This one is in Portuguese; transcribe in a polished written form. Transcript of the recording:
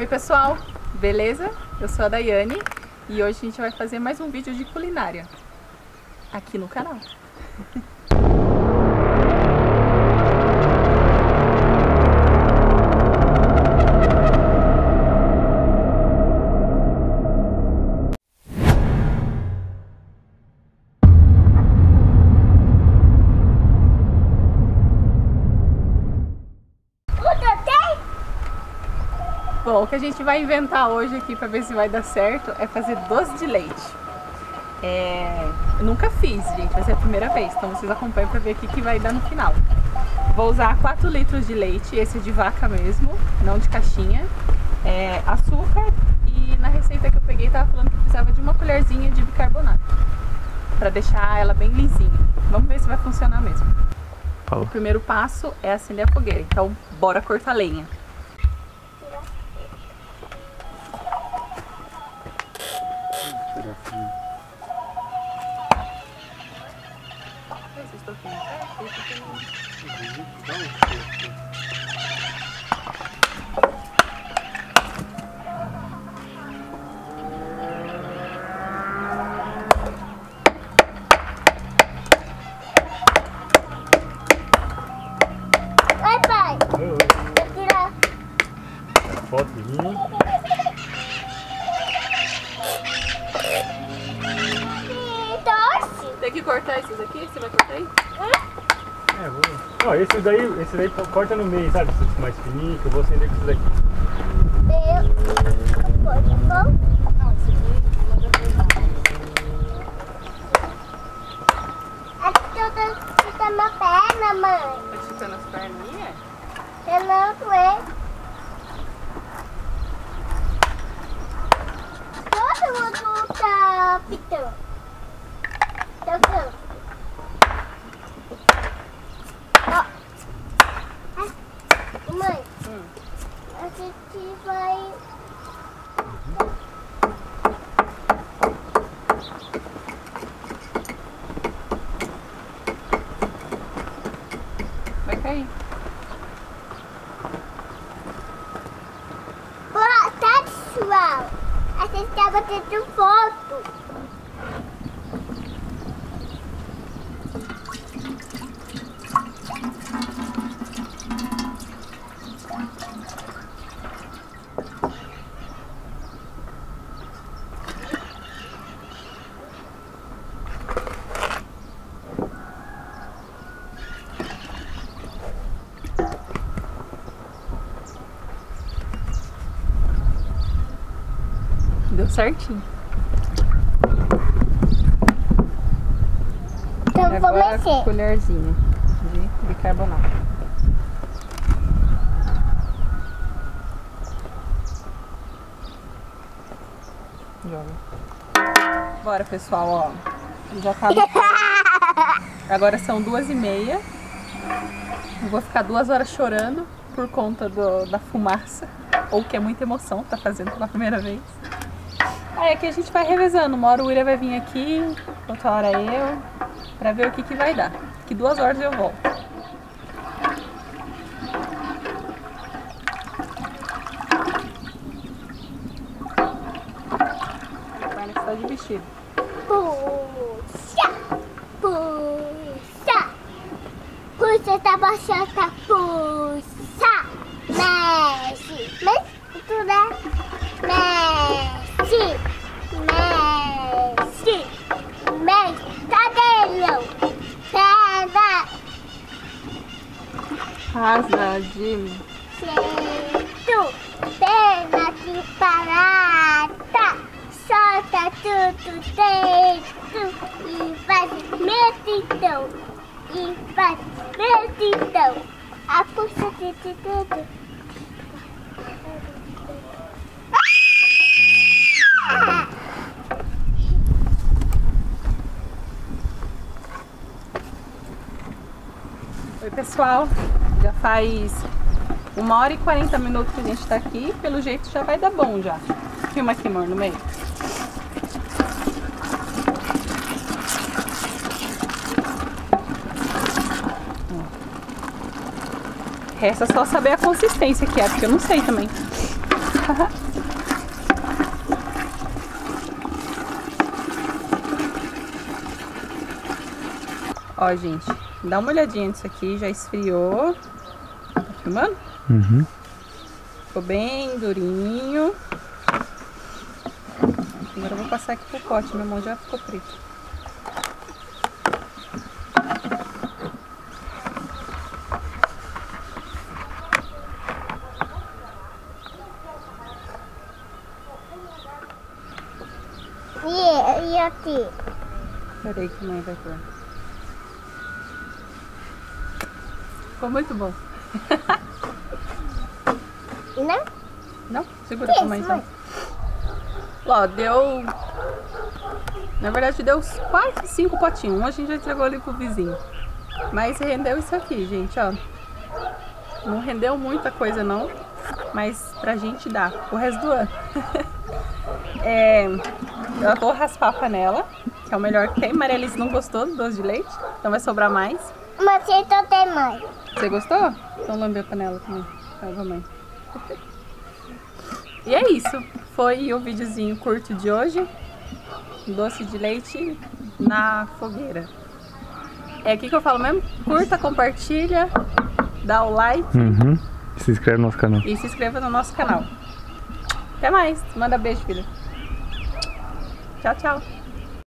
Oi pessoal, beleza? Eu sou a Daiane e hoje a gente vai fazer mais um vídeo de culinária aqui no canal. Bom, o que a gente vai inventar hoje aqui para ver se vai dar certo é fazer doce de leite. Eu nunca fiz, gente, vai ser a primeira vez, então vocês acompanham para ver o que vai dar no final. Vou usar 4 litros de leite, esse é de vaca mesmo, não de caixinha, açúcar e na receita que eu peguei tava falando que precisava de uma colherzinha de bicarbonato para deixar ela bem lisinha. Vamos ver se vai funcionar mesmo. O primeiro passo é acender a fogueira, então bora cortar lenha. Oi, pai. Vou tirar foto de mim. Tem que cortar esses aqui? Você vai cortar aí? Vou. Ó, esse daí corta no meio, sabe? Esse mais fininho, que eu vou acender com esse daqui. Pode, bom? Não, esse aqui manda pegar. Aqui tá uma perna, mãe. Tá chutando as perninhas? Eu não tô. Todo mundo tá pitando. Tocando. Mãe, a gente vai... Vai cair. Boa tarde, pessoal. A gente tá batendo foto. Deu certinho. Então vou Agora mexer. colherzinha de bicarbonato. Joga. Bora, pessoal, ó. Já tá. Agora são 2h30. Eu vou ficar 2 horas chorando por conta da fumaça. Ou que é muita emoção, tá fazendo pela primeira vez. Aí aqui a gente vai revezando. Uma hora o William vai vir aqui, outra hora eu, pra ver o que vai dar. Daqui 2 horas eu volto. Vai necessitar de vestido. Puxa, puxa, puxa, tá baixando, tá puxa, mexe, mexe, tu né? Mexe, mexe, mexe, cadê não? Pega, Rasa de... jeito, pena de parada, solta tudo dentro e faz metidão, e faz metidão, a puxa de tudo. Oi pessoal, já faz 1h40 que a gente tá aqui, pelo jeito já vai dar bom já. Filma aqui, amor, no meio. Resta só saber a consistência que é, porque eu não sei também. Ó, gente, dá uma olhadinha nisso aqui, já esfriou. Tá filmando? Uhum. Ficou bem durinho. Agora eu vou passar aqui pro pote, minha mão já ficou preta. E aqui? Peraí que a mãe vai pôr. Ficou muito bom. Não? Não? Segura pra mãe então. Ó, deu... Na verdade deu quase 5 potinhos. Um a gente já entregou ali pro vizinho. Mas rendeu isso aqui, gente, ó. Não rendeu muita coisa não. Mas pra gente dá o resto do ano. Eu vou raspar a panela, que é o melhor que tem. Maria Alice não gostou do doce de leite, então vai sobrar mais. Mas você só tem mãe. Você gostou? Então lambe a panela também. Vai, mamãe. E é isso. Foi o videozinho curto de hoje. Doce de leite na fogueira. É aqui que eu falo mesmo. Curta, compartilha, dá o like. Uhum. E se inscreve no nosso canal. E se inscreva no nosso canal. Até mais. Manda beijo, filha. Tchau, tchau.